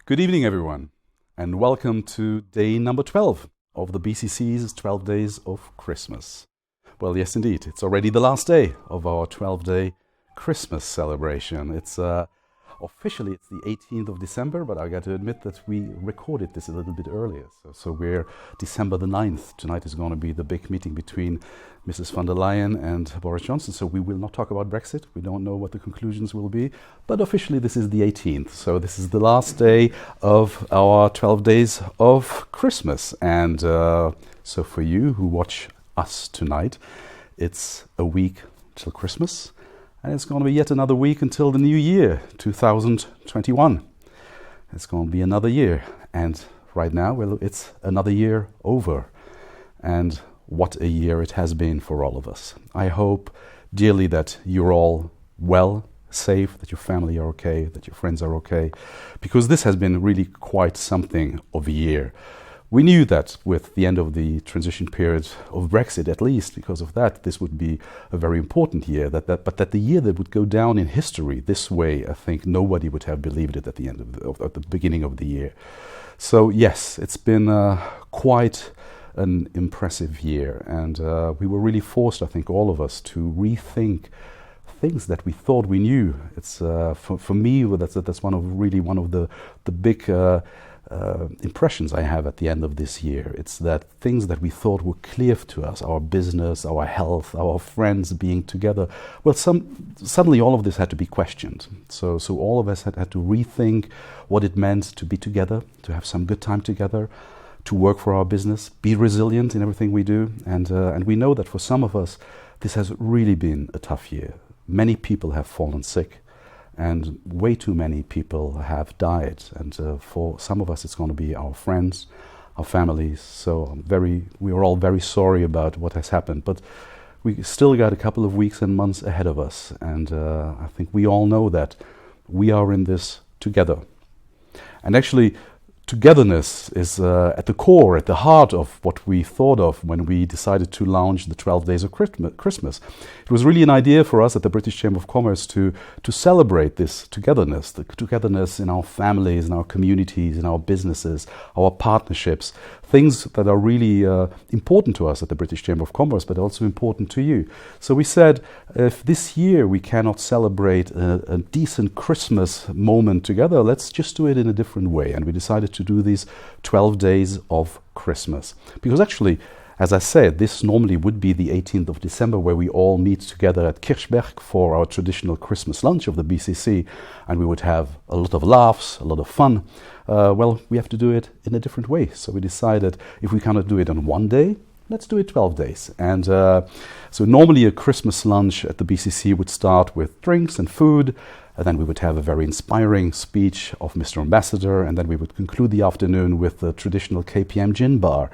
Good evening, everyone, and welcome to day number 12 of the BCC's 12 Days of Christmas. Well, yes, indeed, it's already the last day of our 12-day Christmas celebration. It's officially it's the 18th of December, but I got to admit that we recorded this a little bit earlier. So we're December the 9th. Tonight is going to be the big meeting between Mrs. von der Leyen and Boris Johnson. So we will not talk about Brexit. We don't know what the conclusions will be, but officially this is the 18th. So this is the last day of our 12 days of Christmas. And so for you who watch us tonight, it's a week till Christmas. And it's going to be yet another week until the new year, 2021. It's going to be another year. And right now, well, it's another year over. And what a year it has been for all of us. I hope dearly that you're all well, safe, that your family are okay, that your friends are okay, because this has been really quite something of a year. We knew that with the end of the transition period of Brexit, at least because of that, this would be a very important year. But that the year that would go down in history this way, I think nobody would have believed it at the end at the beginning of the year. So yes, it's been quite an impressive year, and we were really forced, I think, all of us, to rethink things that we thought we knew. It's for me, that's one of the big impressions I have at the end of this year. It's that things that we thought were clear to us, our business, our health, our friends being together, well, suddenly all of this had to be questioned. So all of us had to rethink what it meant to be together, to have some good time together, to work for our business, be resilient in everything we do. And we know that for some of us, this has really been a tough year. Many people have fallen sick, and way too many people have died. And for some of us, it's going to be our friends, our families. So we are all very sorry about what has happened. But we still got a couple of weeks and months ahead of us. And I think we all know that we are in this together. And actually, togetherness is at the core, at the heart of what we thought of when we decided to launch the 12 Days of Christmas. It was really an idea for us at the British Chamber of Commerce to celebrate this togetherness, the togetherness in our families, in our communities, in our businesses, our partnerships, things that are really important to us at the British Chamber of Commerce, but also important to you. So we said, if this year we cannot celebrate a decent Christmas moment together, let's just do it in a different way. And we decided to do these 12 days of Christmas. Because actually, as I said, this normally would be the 18th of December, where we all meet together at Kirchberg for our traditional Christmas lunch of the BCC, and we would have a lot of laughs, a lot of fun. Well, we have to do it in a different way. So we decided if we cannot do it on one day, let's do it 12 days. And so normally a Christmas lunch at the BCC would start with drinks and food, and then we would have a very inspiring speech of Mr. Ambassador, and then we would conclude the afternoon with the traditional KPM gin bar.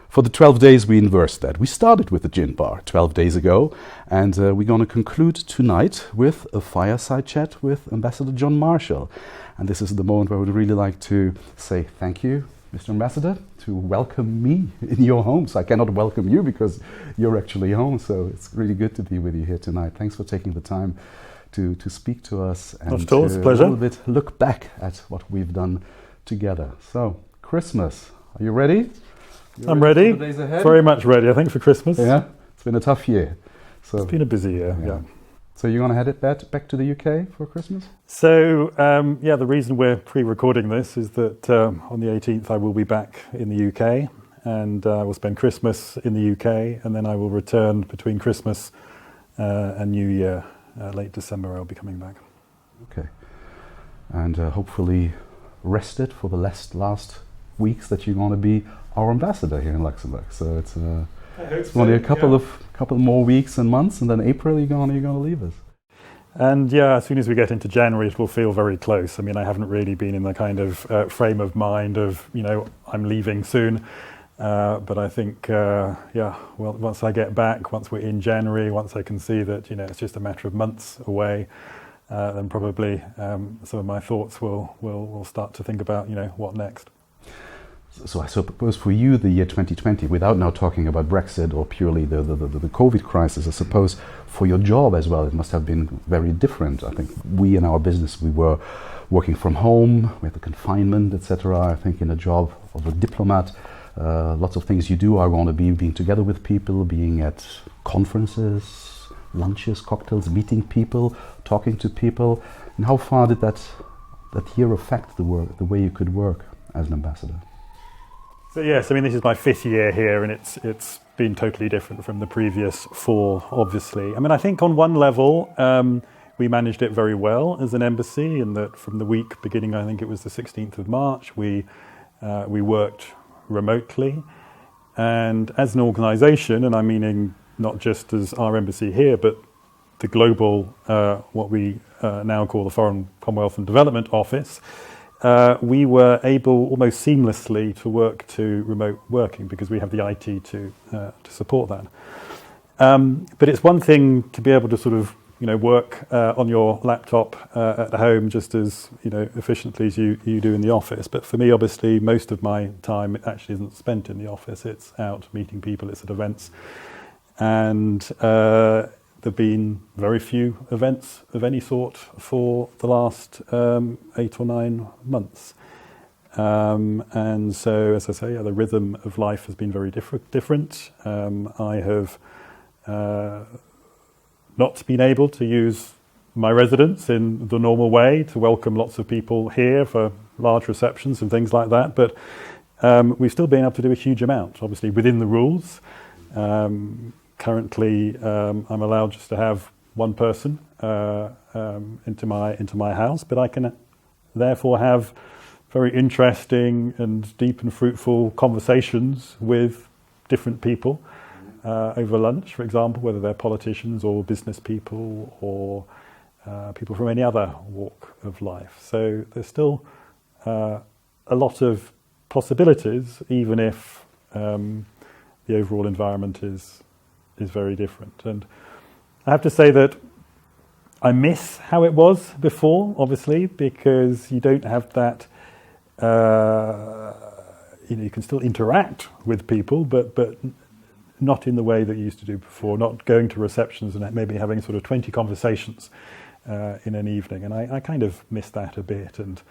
For the 12 days, we inversed that. We started with the gin bar 12 days ago, and we're going to conclude tonight with a fireside chat with Ambassador John Marshall. And this is the moment where I would really like to say thank you, Mr. Ambassador, to welcome me in your home. So I cannot welcome you because you're actually home, so it's really good to be with you here tonight. Thanks for taking the time to speak to us and of course, to pleasure. a little bit look back at what we've done together. So, Christmas, are you ready? I'm ready, for the days ahead? Very much ready, I think, for Christmas. Yeah, it's been a tough year. So it's been a busy year, yeah. So you're going to head it back to the UK for Christmas? So, the reason we're pre-recording this is that on the 18th I will be back in the UK, and I will spend Christmas in the UK, and then I will return between Christmas and New Year. Late December I'll be coming back. Okay. And hopefully rested for the last weeks that you're going to be our ambassador here in Luxembourg. So it's only a couple more weeks and months, and then April you're going to leave us. And as soon as we get into January, it will feel very close. I mean, I haven't really been in the kind of frame of mind of, I'm leaving soon. But I think, once I get back, once we're in January, once I can see that, it's just a matter of months away, then probably some of my thoughts will start to think about, what next. So I suppose for you, the year 2020, without now talking about Brexit or purely the COVID crisis, I suppose for your job as well, it must have been very different. I think we in our business, we were working from home, we had the confinement, etc. I think in a job of a diplomat, lots of things you do are going to be being together with people, being at conferences, lunches, cocktails, meeting people, talking to people. And how far did that year affect the way you could work as an ambassador? So yes, I mean, this is my 5th year here, and it's been totally different from the previous 4, obviously. I mean, I think on one level, we managed it very well as an embassy, in that from the week beginning, I think it was the 16th of March, we worked remotely. And as an organisation, and I'm meaning not just as our embassy here, but the global, what we now call the Foreign, Commonwealth and Development Office, we were able almost seamlessly to work to remote working because we have the IT to support that. But it's one thing to be able to sort of work on your laptop at home just as efficiently as you do in the office. But for me, obviously, most of my time actually isn't spent in the office. It's out meeting people. It's at events, and there've been very few events of any sort for the last 8 or 9 months. And so, as I say, the rhythm of life has been very different. I have not been able to use my residence in the normal way to welcome lots of people here for large receptions and things like that. But we've still been able to do a huge amount, obviously within the rules. Currently, I'm allowed just to have one person into my house, but I can therefore have very interesting and deep and fruitful conversations with different people over lunch, for example, whether they're politicians or business people or people from any other walk of life. So there's still a lot of possibilities, even if the overall environment is very different. And I have to say that I miss how it was before, obviously, because you don't have that. You can still interact with people, but not in the way that you used to do before. Not going to receptions and maybe having sort of 20 conversations in an evening. And I kind of miss that a bit, and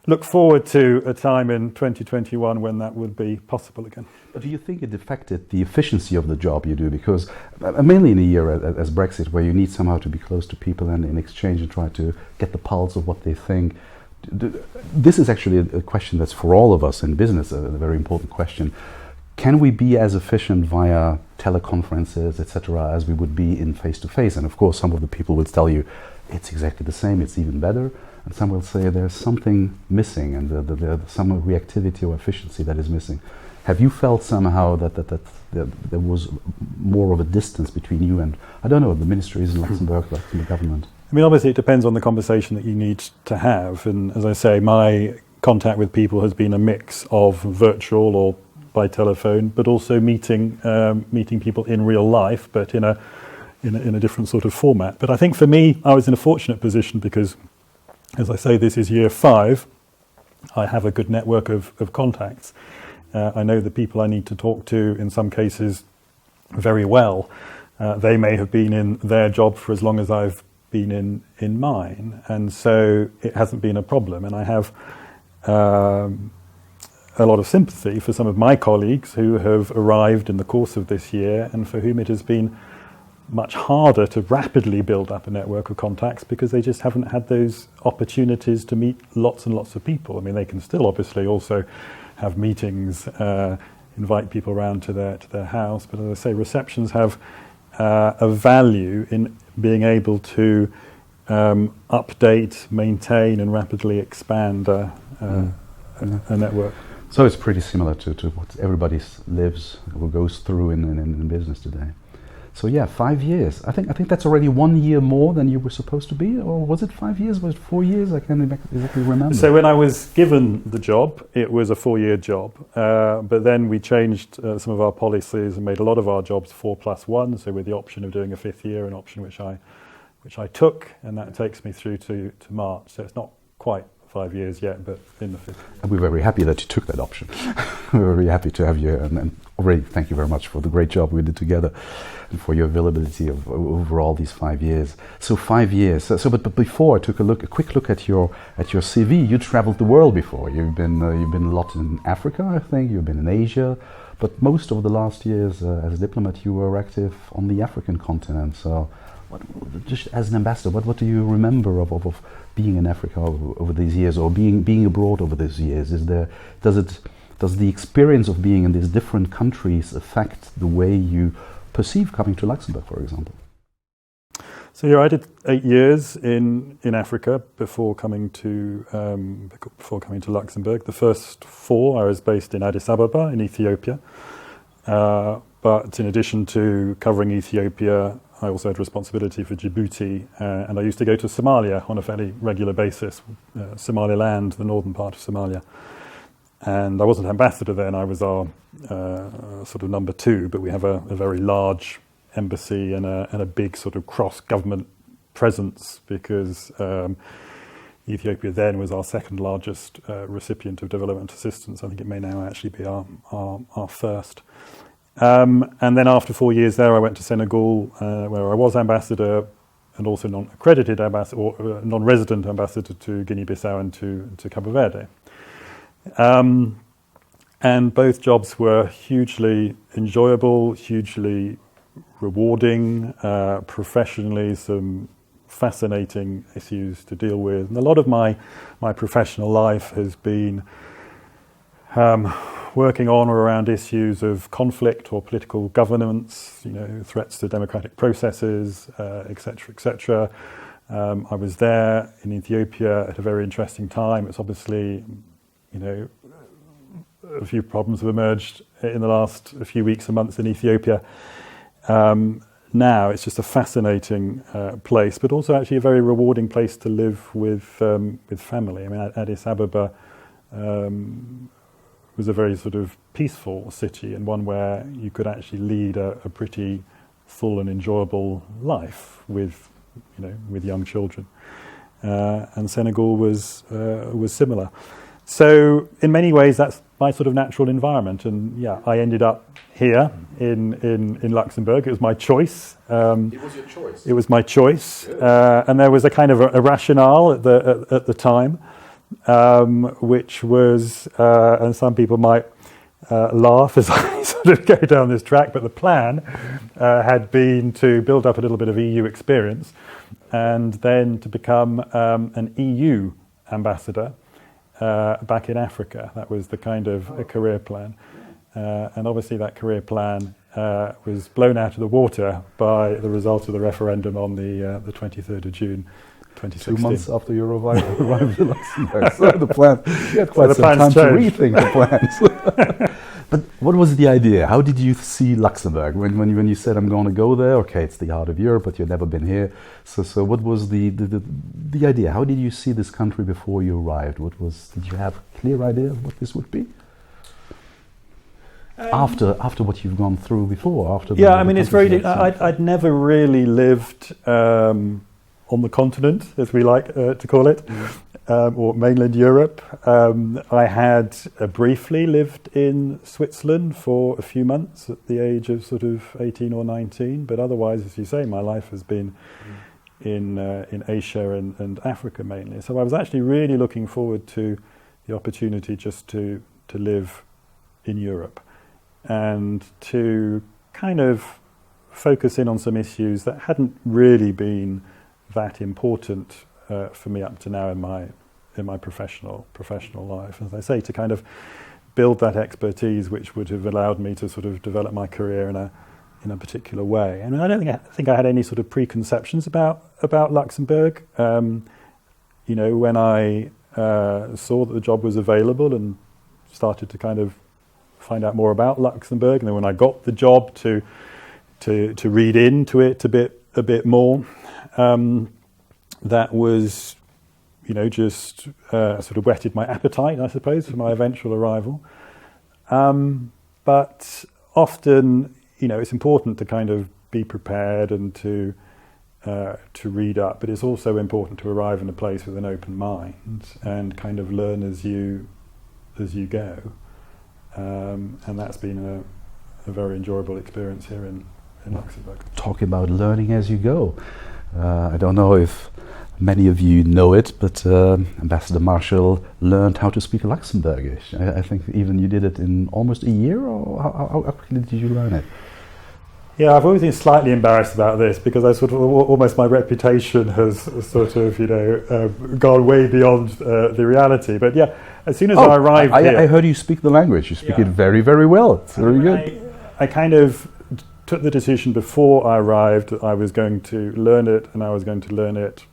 look forward to a time in 2021 when that would be possible again. But do you think it affected the efficiency of the job you do? Because mainly in a year as Brexit, where you need somehow to be close to people and in exchange and try to get the pulse of what they think. This is actually a question that's for all of us in business, a very important question. Can we be as efficient via teleconferences, etc., as we would be in face-to-face? And of course, some of the people will tell you it's exactly the same, it's even better. And some will say there's something missing, and there's some reactivity or efficiency that is missing. Have you felt somehow that there was more of a distance between you and, I don't know, the ministries in Luxembourg, like the government? I mean, obviously it depends on the conversation that you need to have. And as I say, my contact with people has been a mix of virtual or by telephone, but also meeting people in real life, but in a different sort of format. But I think for me, I was in a fortunate position because, as I say, this is year 5. I have a good network of contacts. I know the people I need to talk to in some cases very well. They may have been in their job for as long as I've been in mine, and so it hasn't been a problem. And I have a lot of sympathy for some of my colleagues who have arrived in the course of this year and for whom it has been much harder to rapidly build up a network of contacts because they just haven't had those opportunities to meet lots and lots of people. I mean, they can still obviously also have meetings, invite people around to their house, but as I say, receptions have a value in being able to update, maintain, and rapidly expand a network. So it's pretty similar to what everybody lives or goes through in business today. So yeah, 5 years. I think that's already 1 year more than you were supposed to be, or was it 5 years? Was it 4 years? I can't exactly remember. So when I was given the job, it was a 4-year job, but then we changed some of our policies and made a lot of our jobs 4+1. So with the option of doing a 5th year, an option which I took, and that takes me through to March. So it's not quite 5 years yet, but in the 5th. And we're very happy that you took that option. We're very happy to have you, and already thank you very much for the great job we did together and for your availability over all these 5 years. So 5 years. But before I took a quick look at your CV, you traveled the world before. You've been a lot in Africa, I think. You've been in Asia, but most of the last years as a diplomat, you were active on the African continent. So, just as an ambassador, what do you remember of being in Africa over these years, or being abroad over these years? Does the experience of being in these different countries affect the way you perceive coming to Luxembourg, for example? So yeah, I did 8 years in Africa before coming to Luxembourg. The first 4 I was based in Addis Ababa in Ethiopia, but in addition to covering Ethiopia, I also had responsibility for Djibouti, and I used to go to Somalia on a fairly regular basis, Somaliland, the northern part of Somalia. And I wasn't ambassador then, I was our sort of number 2, but we have a very large embassy and a big sort of cross-government presence, because Ethiopia then was our second largest recipient of development assistance. I think it may now actually be our first. And then after 4 years there, I went to Senegal, where I was ambassador and also non-accredited ambassador, or non-resident ambassador to Guinea-Bissau and to Cabo Verde. And both jobs were hugely enjoyable, hugely rewarding, professionally, some fascinating issues to deal with. And a lot of my professional life has been working on or around issues of conflict or political governance, threats to democratic processes, etc., etc. I was there in Ethiopia at a very interesting time. It's obviously, a few problems have emerged in the last few weeks and months in Ethiopia. Now it's just a fascinating place, but also actually a very rewarding place to live with family. I mean, Addis Ababa was a very sort of peaceful city, and one where you could actually lead a pretty full and enjoyable life with young children. And Senegal was similar. So in many ways, that's my sort of natural environment. And yeah, I ended up here in Luxembourg. It was my choice. It was your choice. It was my choice, and there was a kind of a rationale at the time, which was, and some people might laugh as I sort of go down this track, but the plan had been to build up a little bit of EU experience, and then to become an EU ambassador back in Africa. That was the kind of a career plan. And obviously that career plan was blown out of the water by the result of the referendum on the 23rd of June 2016. 2 months after you arrived in Luxembourg. So the plan, you had quite some time to rethink the plans. But what was the idea? How did you see Luxembourg? When you said, I'm going to go there, okay, it's the heart of Europe, but you've never been here. So what was the idea? How did you see this country before you arrived? Did you have a clear idea of what this would be? After what you've gone through before? It's very... I'd never really lived on the continent, as we like to call it, or mainland Europe. I had briefly lived in Switzerland for a few months at the age of sort of 18 or 19, but otherwise, as you say, my life has been in Asia and Africa mainly. So I was actually really looking forward to the opportunity just to live in Europe and to kind of focus in on some issues that hadn't really been that important for me up to now in my professional life. As I say, to kind of build that expertise which would have allowed me to sort of develop my career in a particular way. And I don't think I had any sort of preconceptions about Luxembourg. When I saw that the job was available and started to kind of find out more about Luxembourg, and then when I got the job to read into it a bit more, that was, just sort of whetted my appetite, I suppose, for my eventual arrival. But often, it's important to kind of be prepared and to to read up, but it's also important to arrive in a place with an open mind and kind of learn as you go. And that's been a very enjoyable experience here in Luxembourg. Talk about learning as you go. I don't know if many of you know it, but Ambassador Marshall learned how to speak Luxembourgish. I think even you did it in almost a year, or how quickly did you learn it? Yeah, I've always been slightly embarrassed about this because I sort of almost my reputation has sort of gone way beyond the reality. But yeah, as soon as I arrived here, I heard you speak the language. You speak it very, very well. It's very good. I kind of took the decision before I arrived that I was going to learn it, and I was going to learn it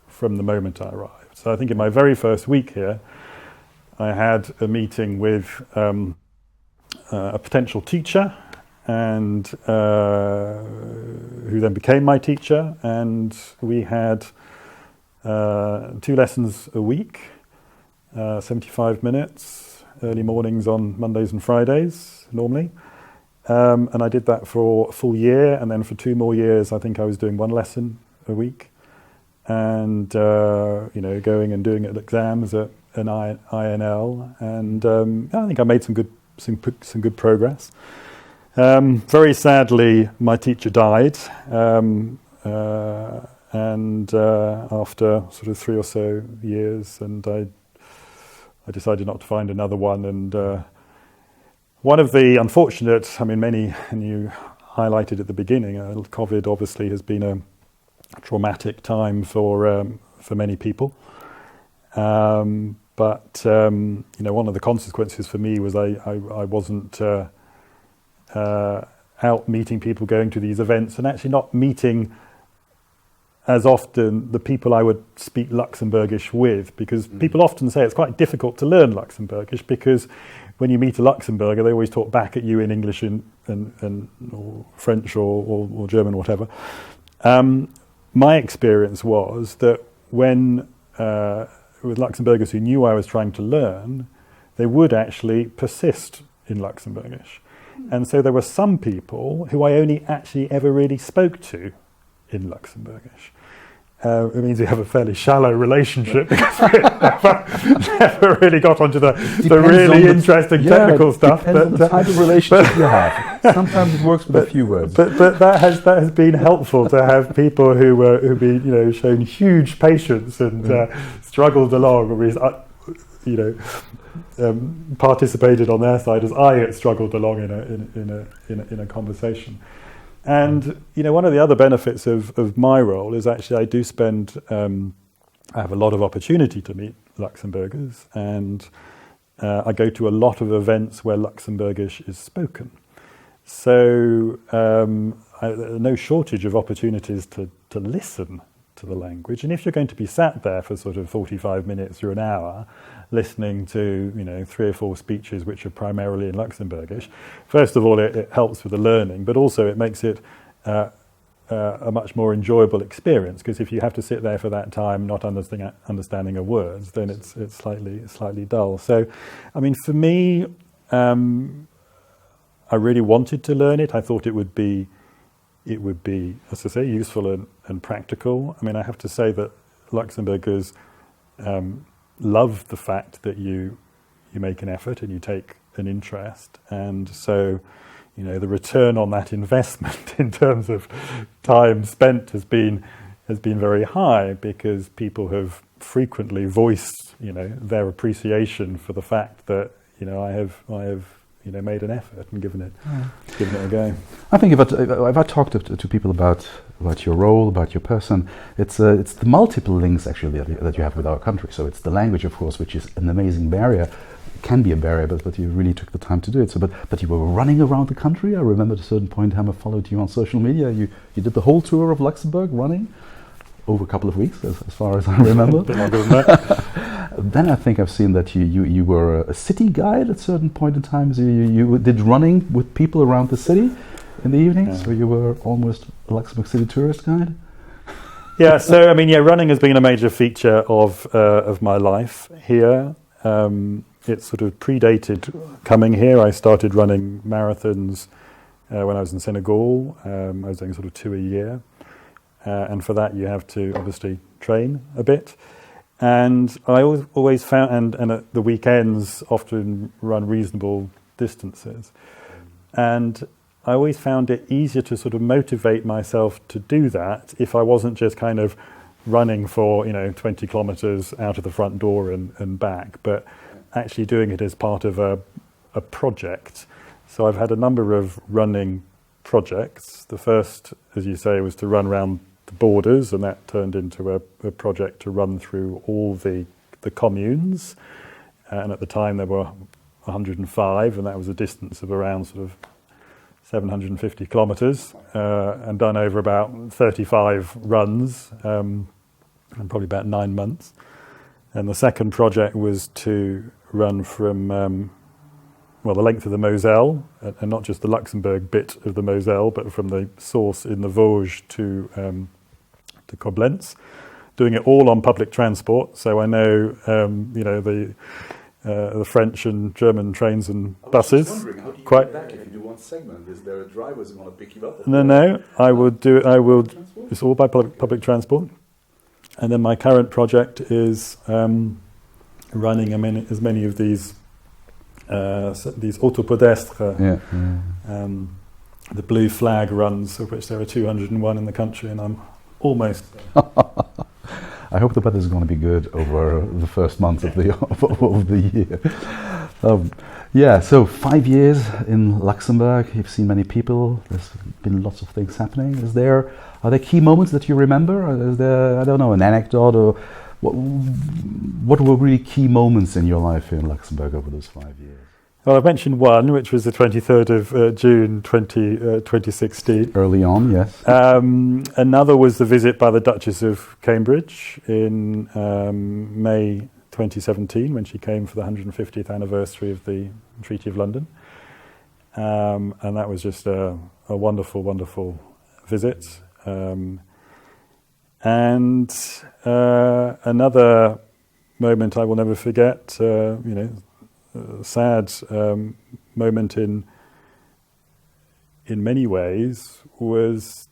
from the moment I arrived. So I think in my very first week here, I had a meeting with a potential teacher, and who then became my teacher, and we had 2 lessons a week, 75 minutes, early mornings on Mondays and Fridays normally, and I did that for a full year, and then for 2 more years I think I was doing 1 lesson a week, and going and doing exams at an INL, and I think I made some good progress. Very sadly, my teacher died, and after sort of 3 or so years, and I decided not to find another one. And one of the unfortunate, many, and you highlighted at the beginning, COVID obviously has been a traumatic time for many people. But one of the consequences for me was I wasn't out meeting people, going to these events, and actually not meeting as often the people I would speak Luxembourgish with, because people often say it's quite difficult to learn Luxembourgish because when you meet a Luxembourger, they always talk back at you in English and or French or German, whatever. My experience was that when with Luxembourgers who knew I was trying to learn, they would actually persist in Luxembourgish. And so there were some people who I only actually ever really spoke to in Luxembourgish. It means we have a fairly shallow relationship because we never really got onto the really interesting technical stuff. Depends on the type of relationship you have. Sometimes it works with a few words. But that has been helpful to have people who've been shown huge patience and struggled along. Participated on their side as I struggled along in a conversation. And one of the other benefits of my role is actually I do spend I have a lot of opportunity to meet Luxembourgers, and I go to a lot of events where Luxembourgish is spoken. So no shortage of opportunities to listen to the language. And if you're going to be sat there for sort of 45 minutes or an hour listening to 3 or 4 speeches which are primarily in Luxembourgish, first of all it helps with the learning, but also it makes it a much more enjoyable experience, because if you have to sit there for that time not understanding a word, then it's slightly dull. So for me, I really wanted to learn it. I thought it would be, as I say, useful and practical. I have to say that Luxembourgers love the fact that you make an effort and you take an interest, and so the return on that investment in terms of time spent has been very high, because people have frequently voiced their appreciation for the fact that I have made an effort and given it a go. I think if I talk to people about your role, about your person, it's the multiple links actually that you have with our country. So it's the language, of course, which is an amazing barrier. It can be a barrier, but you really took the time to do it. So, but you were running around the country. I remember at a certain point in time I followed you on social media. You did the whole tour of Luxembourg running over a couple of weeks, as far as I remember. A bit longer than that. Then I think I've seen that you were a city guide at a certain point in time. So you did running with people around the city in the evenings. Yeah. So you were almost a Luxembourg City tourist guide. Yeah. So running has been a major feature of my life here. It sort of predated coming here. I started running marathons when I was in Senegal. I was doing sort of 2 a year. and for that you have to obviously train a bit. And I always found, and at the weekends often run reasonable distances. And I always found it easier to sort of motivate myself to do that if I wasn't just kind of running for 20 kilometres out of the front door and back, but actually doing it as part of a project. So I've had a number of running projects. The first, as you say, was to run around the borders, and that turned into a project to run through all the communes. And at the time there were 105, and that was a distance of around sort of 750 kilometres, and done over about 35 runs, and probably about 9 months. And the second project was to run from the length of the Moselle, and not just the Luxembourg bit of the Moselle, but from the source in the Vosges to Koblenz, doing it all on public transport. So I know, the French and German trains and buses. I was wondering, how do you get back if you do one segment? Is there a driver who's going to pick you up? No, I would do it. It's all by public transport. And then my current project is running as many of these autopodestres, the blue flag runs, of which there are 201 in the country, and I'm almost there. I hope the weather is going to be good over the first month of the year. So 5 years in Luxembourg. You've seen many people. There's been lots of things happening. Are there key moments that you remember? Or is there, I don't know, an anecdote, or what were really key moments in your life in Luxembourg over those 5 years? Well, I've mentioned one, which was the 23rd of June 2016. Early on, yes. Another was the visit by the Duchess of Cambridge in May 2017, when she came for the 150th anniversary of the Treaty of London. And that was just a wonderful, wonderful visit. And another moment I will never forget, sad moment in many ways, was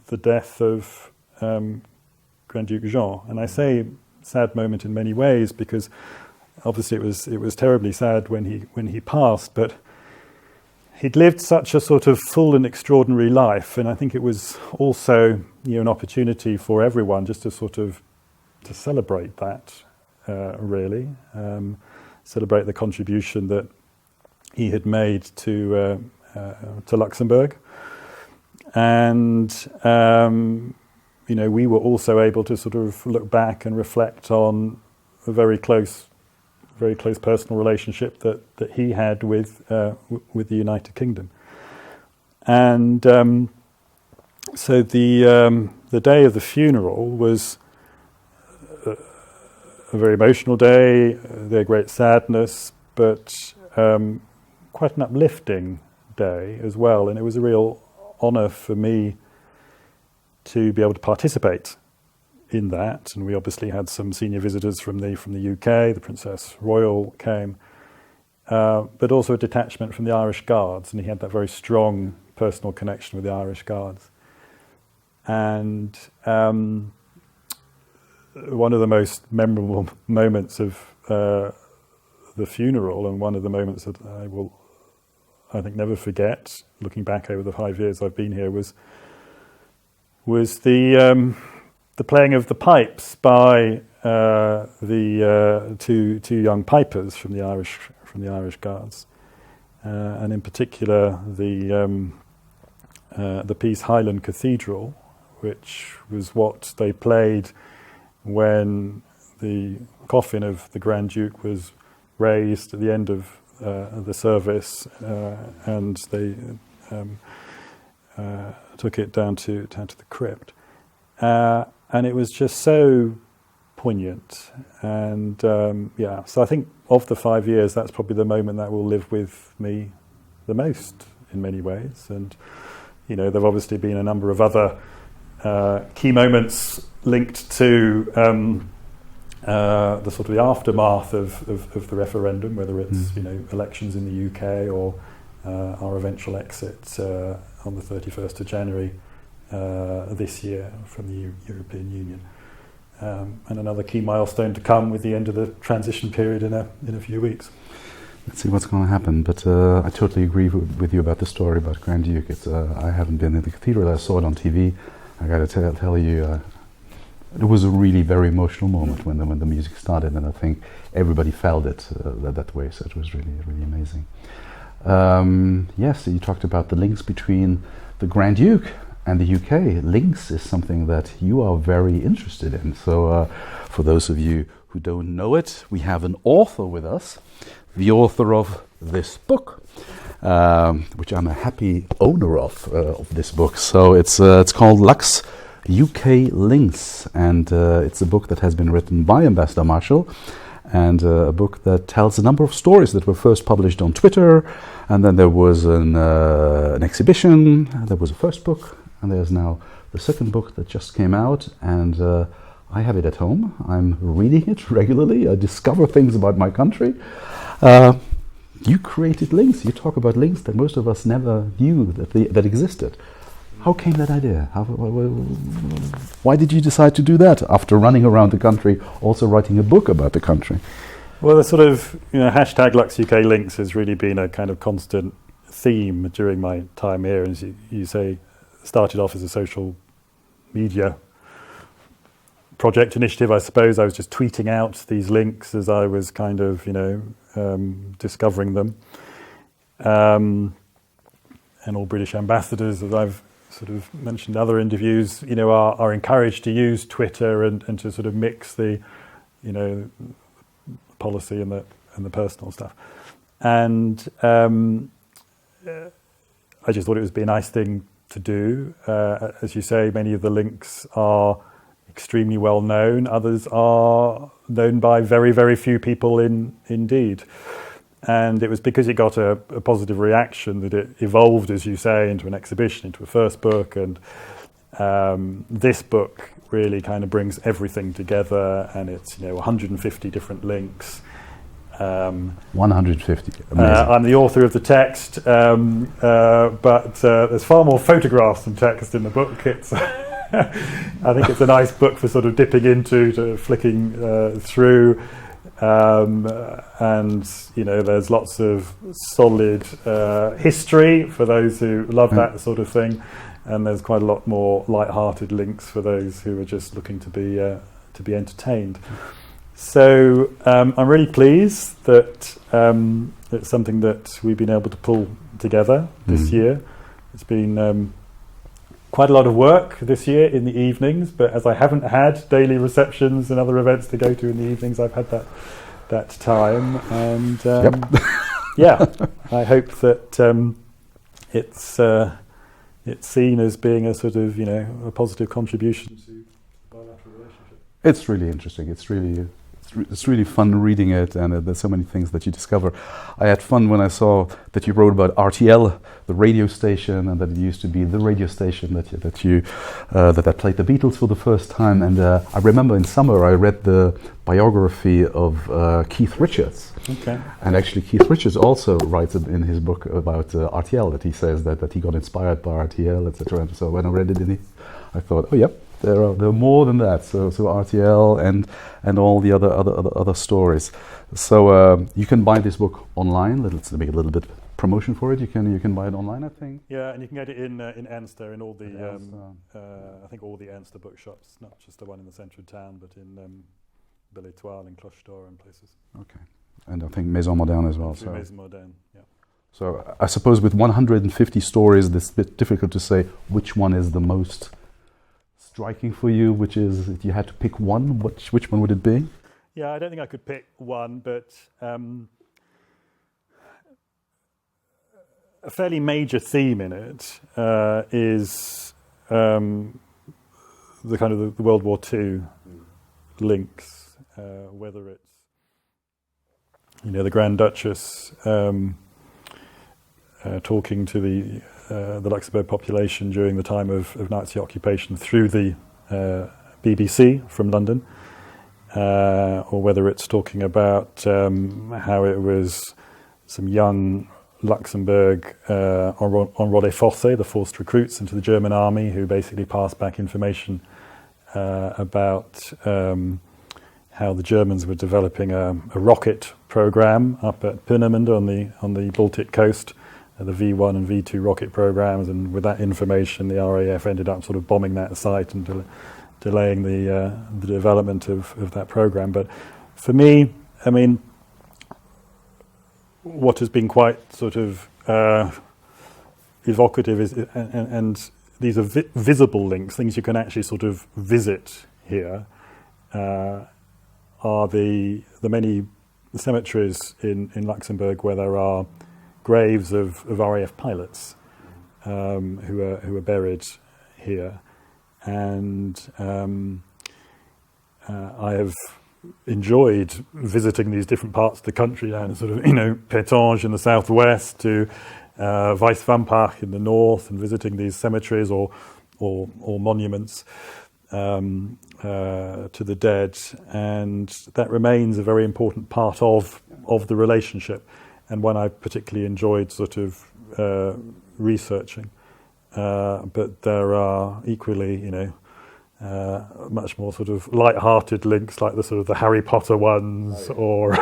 the death of Grand Duke Jean. And I say sad moment in many ways because obviously it was terribly sad when he passed, but he'd lived such a sort of full and extraordinary life, and I think it was also an opportunity for everyone just to sort of to celebrate that, really. Celebrate the contribution that he had made to Luxembourg, and we were also able to sort of look back and reflect on a very close personal relationship that he had with the United Kingdom, and so the day of the funeral was a very emotional day, their great sadness, but quite an uplifting day as well. And it was a real honour for me to be able to participate in that. And we obviously had some senior visitors from the UK. The Princess Royal came, but also a detachment from the Irish Guards, and he had that very strong personal connection with the Irish Guards. And one of the most memorable moments of the funeral, and one of the moments that I will, I think, never forget, looking back over the 5 years I've been here, was the playing of the pipes by the two young pipers from the Irish Guards, and in particular the piece Highland Cathedral, which was what they played when the coffin of the Grand Duke was raised at the end of the service, and they took it down to the crypt, and it was just so poignant. And so I think of the 5 years, that's probably the moment that will live with me the most in many ways. And there've obviously been a number of other key moments linked to the sort of the aftermath of the referendum, whether it's elections in the UK or our eventual exit on the 31st of January this year from the European Union. And another key milestone to come with the end of the transition period in a few weeks. Let's see what's going to happen. But I totally agree with you about the story about Grand Duke. I haven't been in the cathedral. I saw it on TV. I got to tell you, it was a really very emotional moment when the music started, and I think everybody felt it that way. So it was really, really amazing. Yes, you talked about the links between the Grand Duke and the UK. Links is something that you are very interested in. So for those of you who don't know it, we have an author with us, the author of this book, which I'm a happy owner of this book. So it's called Lux UK Links, and it's a book that has been written by Ambassador Marshall, and a book that tells a number of stories that were first published on Twitter, and then there was an exhibition, there was a first book, and there's now the second book that just came out, and I have it at home. I'm reading it regularly. I discover things about my country. You created links. You talk about links that most of us never knew that existed. How came that idea? Why did you decide to do that after running around the country, also writing a book about the country? Well, the sort of hashtag Lux UK Links has really been a kind of constant theme during my time here. And as you say, started off as a social media project initiative, I suppose. I was just tweeting out these links as I was kind of, discovering them. And all British ambassadors, as I've sort of mentioned in other interviews, are encouraged to use Twitter and to sort of mix the, policy and the personal stuff. And I just thought it would be a nice thing to do. As you say, many of the links are extremely well known. Others are known by very, very few people indeed. And it was because it got a positive reaction that it evolved, as you say, into an exhibition, into a first book. And this book really kind of brings everything together, and it's 150 different links. 150. I'm the author of the text, but there's far more photographs than text in the book. It's I think it's a nice book for sort of dipping into, flicking through. And there's lots of solid history for those who love that sort of thing, and there's quite a lot more light-hearted links for those who are just looking to be entertained. So I'm really pleased that it's something that we've been able to pull together this year. It's been quite a lot of work this year in the evenings, but as I haven't had daily receptions and other events to go to in the evenings, I've had that time, and I hope that it's seen as being a sort of a positive contribution to bilateral relationship. It's really interesting. It's really fun reading it, and there's so many things that you discover. I had fun when I saw that you wrote about RTL, the radio station, and that it used to be the radio station that played the Beatles for the first time. And I remember in summer I read the biography of Keith Richards. Okay. And actually Keith Richards also writes in his book about RTL, that he says that he got inspired by RTL, etc. And so when I read it, I thought, oh yep. There are more than that. So RTL and all the other stories. So you can buy this book online. Let's make a little bit promotion for it. You can buy it online, I think. Yeah, and you can get it in Ernster in all the I think all the Ernster bookshops, not just the one in the centre of town, but in Belle-Étoile and Clochetor and places. Okay, and I think Maison Moderne as well. So Maison Moderne, yeah. So I suppose with 150 stories, it's a bit difficult to say which one is the most striking for you, which is, if you had to pick one, which one would it be? Yeah, I don't think I could pick one, but a fairly major theme in it is the kind of the World War II links, whether it's the Grand Duchess talking to the Luxembourg population during the time of Nazi occupation through the BBC from London, or whether it's talking about how it was some young Luxembourg on Rode Fosse, the forced recruits into the German army, who basically passed back information about how the Germans were developing a rocket program up at Peenemünde on the Baltic coast, the V1 and V2 rocket programs, and with that information, the RAF ended up sort of bombing that site and delaying the development of that program. But for me, I mean, what has been quite sort of evocative is, and these are visible links, things you can actually sort of visit here, are the many cemeteries in Luxembourg where there are graves of RAF pilots who are buried here, and I have enjoyed visiting these different parts of the country, and sort of, Pétange in the southwest to Weiswampach in the north, and visiting these cemeteries or monuments to the dead, and that remains a very important part of the relationship, and one I particularly enjoyed sort of researching. But there are equally, much more sort of light-hearted links, like the sort of the Harry Potter ones, or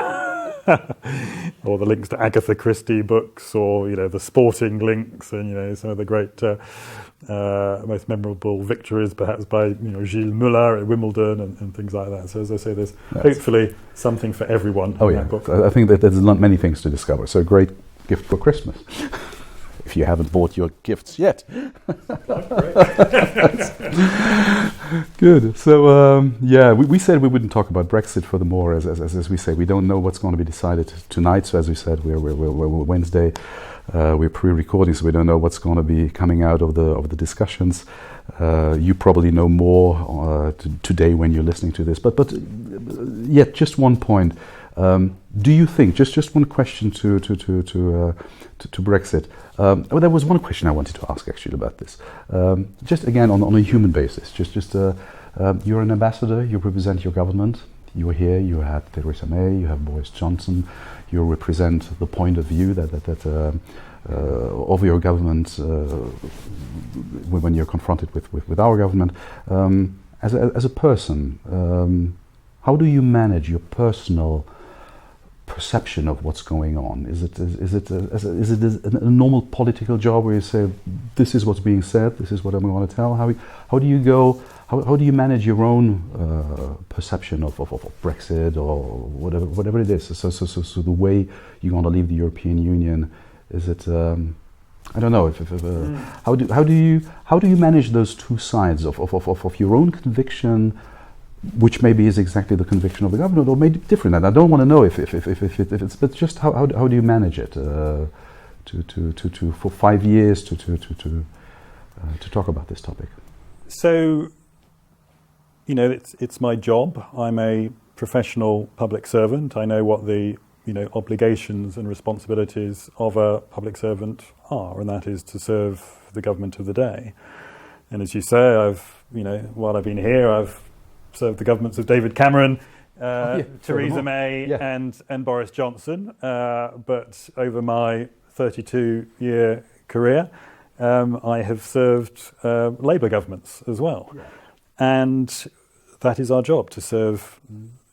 or the links to Agatha Christie books, or the sporting links, and some of the great, most memorable victories, perhaps by Gilles Muller at Wimbledon and things like that. So as I say, there's hopefully something for everyone in that book. I think that there's not many things to discover. So a great gift for Christmas. If you haven't bought your gifts yet. Good. So, we said we wouldn't talk about Brexit furthermore, as we say, we don't know what's going to be decided tonight. So as we said, we're Wednesday, we're pre-recording, so we don't know what's going to be coming out of the discussions. You probably know more today when you're listening to this. But yet, just one point. Do you think, just one question to Brexit? There was one question I wanted to ask actually about this. Just again on a human basis. You're an ambassador. You represent your government. You're here. You have Theresa May. You have Boris Johnson. You represent the point of view that of your government when you're confronted with our government. As a person, how do you manage your personal perception of what's going on? Is it a normal political job where you say, this is what's being said, this is what I'm going to tell? How do you go? How do you manage your own perception of Brexit or whatever it is? So the way you're going to leave the European Union, is it? I don't know. How do you manage those two sides of your own conviction, which maybe is exactly the conviction of the government, or maybe different? And I don't want to know if it's, but just how do you manage it to for 5 years to talk about this topic? So, it's my job. I'm a professional public servant. I know what the obligations and responsibilities of a public servant are, and that is to serve the government of the day. And as you say, while I've been here, I've served the governments of David Cameron, Theresa May, and Boris Johnson. But over my 32-year career, I have served Labour governments as well. Yeah. And that is our job, to serve,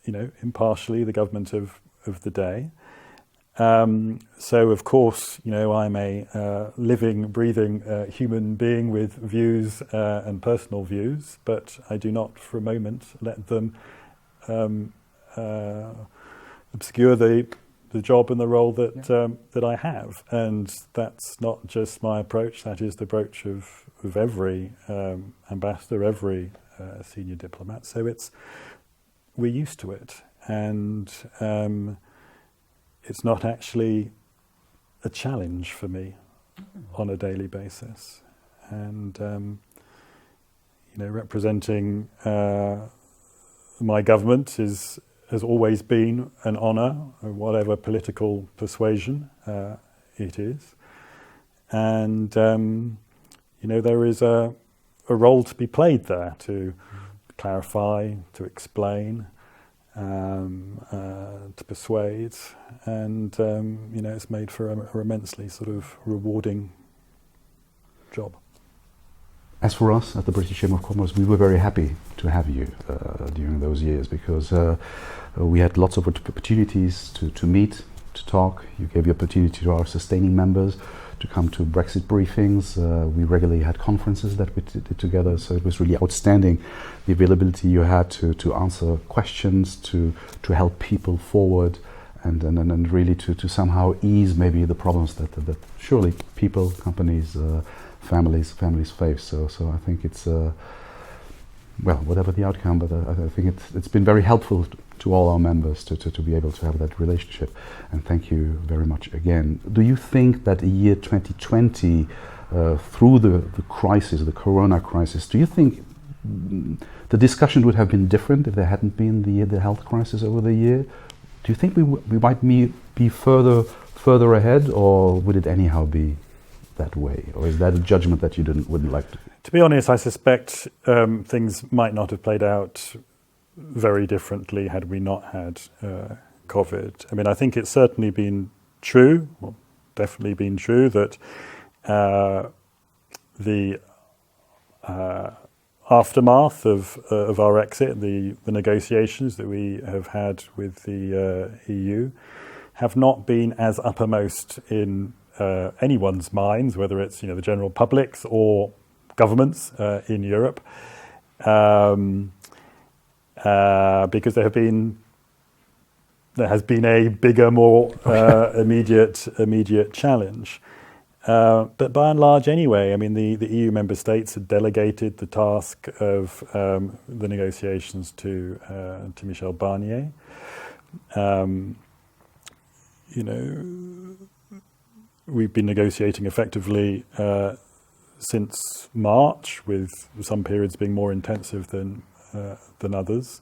impartially the government of the day. So, of course, I'm a living, breathing human being with views and personal views, but I do not for a moment let them obscure the job and the role that I have. And that's not just my approach, that is the approach of every ambassador, every senior diplomat. So we're used to it. And it's not actually a challenge for me on a daily basis. And, representing my government has always been an honour, whatever political persuasion it is. And, there is a role to be played there to clarify, to explain, to persuade, and it's made for a immensely sort of rewarding job. As for us at the British Chamber of Commerce, we were very happy to have you during those years, because we had lots of opportunities to meet, to talk. You gave the opportunity to our sustaining members to come to Brexit briefings. We regularly had conferences that we did together, so it was really outstanding, the availability you had to answer questions, to help people forward, and really to somehow ease maybe the problems that surely people, companies, families face. So I think it's whatever the outcome, but I think it's been very helpful to all our members to be able to have that relationship. And thank you very much again. Do you think that the year 2020, through the crisis, the Corona crisis, do you think the discussion would have been different if there hadn't been the health crisis over the year? Do you think we might be further ahead, or would it anyhow be that way, or is that a judgment that you wouldn't like to? To be honest, I suspect things might not have played out very differently had we not had COVID. I mean, I think it's certainly been true, well, definitely been true, that the aftermath of our exit, the negotiations that we have had with the EU, have not been as uppermost in anyone's minds, whether it's the general public's or governments in Europe, because there has been a bigger, more immediate challenge. But by and large, anyway, I mean, the EU member states had delegated the task of the negotiations to Michel Barnier. We've been negotiating effectively since March, with some periods being more intensive than others.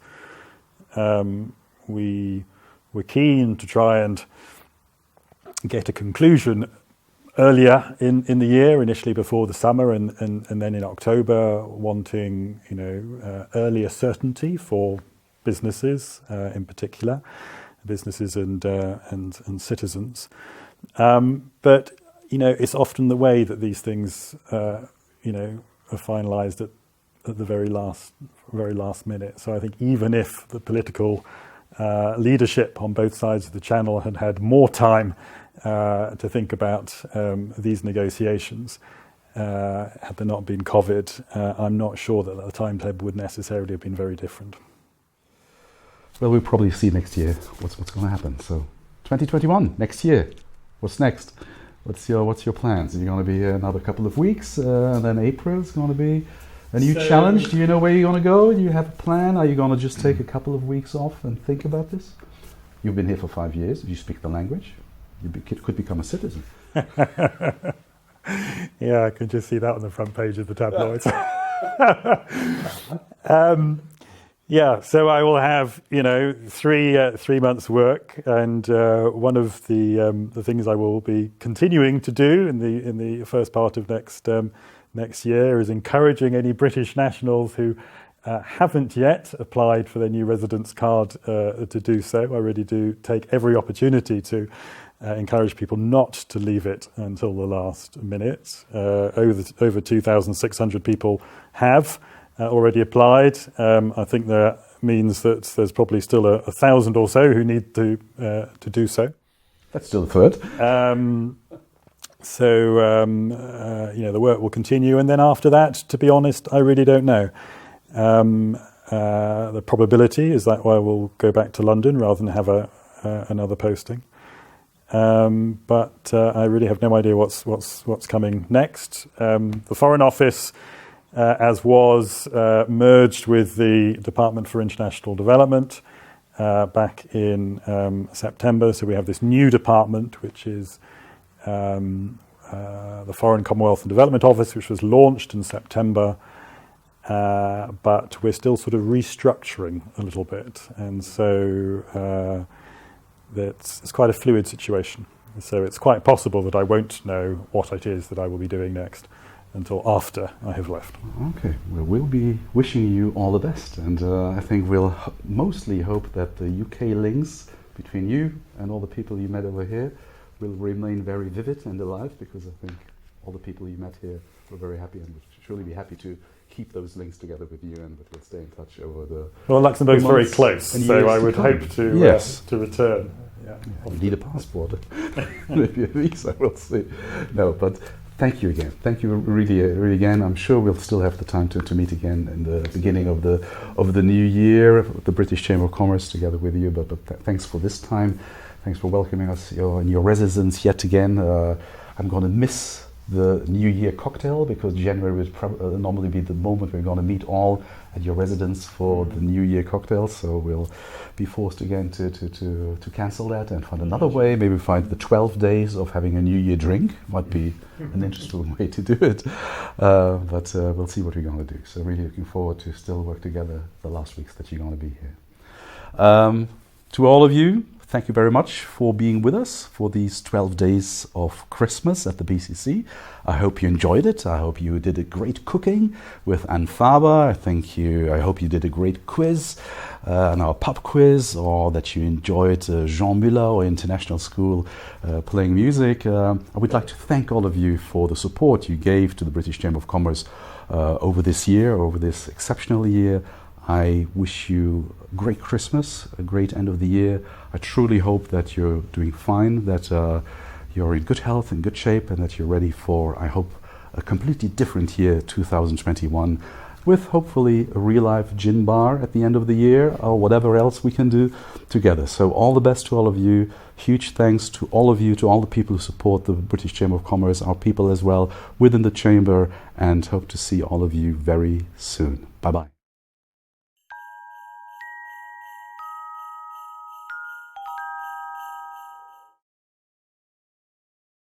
We were keen to try and get a conclusion earlier in the year, initially before the summer, and then in October, wanting earlier certainty for businesses, in particular, businesses and citizens. But it's often the way that these things are finalised at the very last minute. So I think even if the political leadership on both sides of the Channel had more time to think about these negotiations, had there not been COVID, I'm not sure that the timetable would necessarily have been very different. Well, we'll probably see next year what's going to happen. So 2021, next year, what's next? What's your plans? Are you going to be here another couple of weeks? And then April is going to be a new challenge. Do you know where you're going to go? Do you have a plan? Are you going to just take a couple of weeks off and think about this? You've been here for 5 years. You speak the language. You could become a citizen. Yeah, I can just see that on the front page of the tabloids. Yeah, so I will have 3 months' work, and one of the things I will be continuing to do in the first part of next year is encouraging any British nationals who haven't yet applied for their new residence card to do so. I really do take every opportunity to encourage people not to leave it until the last minute. Over 2,600 people have already applied. I think that means that there's probably still 1,000 or so who need to do so. That's still a third. The work will continue, and then after that, to be honest, I really don't know. The probability is that I will go back to London rather than have another posting. But I really have no idea what's coming next. The Foreign Office, as was merged with the Department for International Development back in September. So we have this new department, which is the Foreign, Commonwealth and Development Office, which was launched in September. But we're still sort of restructuring a little bit. And so it's quite a fluid situation. So it's quite possible that I won't know what it is that I will be doing next until after I have left. Okay, well, we'll be wishing you all the best, and I think we'll mostly hope that the UK links between you and all the people you met over here will remain very vivid and alive, because I think all the people you met here were very happy and would surely be happy to keep those links together with you, and that we'll stay in touch over the. Well, Luxembourg's very close, so I would hope to to return. Yeah, you need a passport, maybe a visa. We'll see. No, but thank you again. Thank you really again. I'm sure we'll still have the time to meet again in the beginning of the new year with the British Chamber of Commerce together with you. But thanks for this time. Thanks for welcoming us in your residence yet again. I'm going to miss the New Year cocktail, because January would normally be the moment we're going to meet all at your residence for the New Year cocktail. So we'll be forced again to cancel that and find another way. Maybe find the 12 days of having a New Year drink. Might be an interesting way to do it. But we'll see what we're going to do. So really looking forward to still work together the last weeks that you're going to be here. To all of you, thank you very much for being with us for these 12 days of Christmas at the BCC. I hope you enjoyed it. I hope you did a great cooking with Anne Faber. I hope you did a great quiz, our pub quiz, or that you enjoyed Jean Müller or International School playing music. I would like to thank all of you for the support you gave to the British Chamber of Commerce over this year, over this exceptional year. I wish you a great Christmas, a great end of the year. I truly hope that you're doing fine, that you're in good health and good shape, and that you're ready for, I hope, a completely different year, 2021, with hopefully a real life gin bar at the end of the year, or whatever else we can do together. So all the best to all of you. Huge thanks to all of you, to all the people who support the British Chamber of Commerce, our people as well within the Chamber, and hope to see all of you very soon. Bye-bye.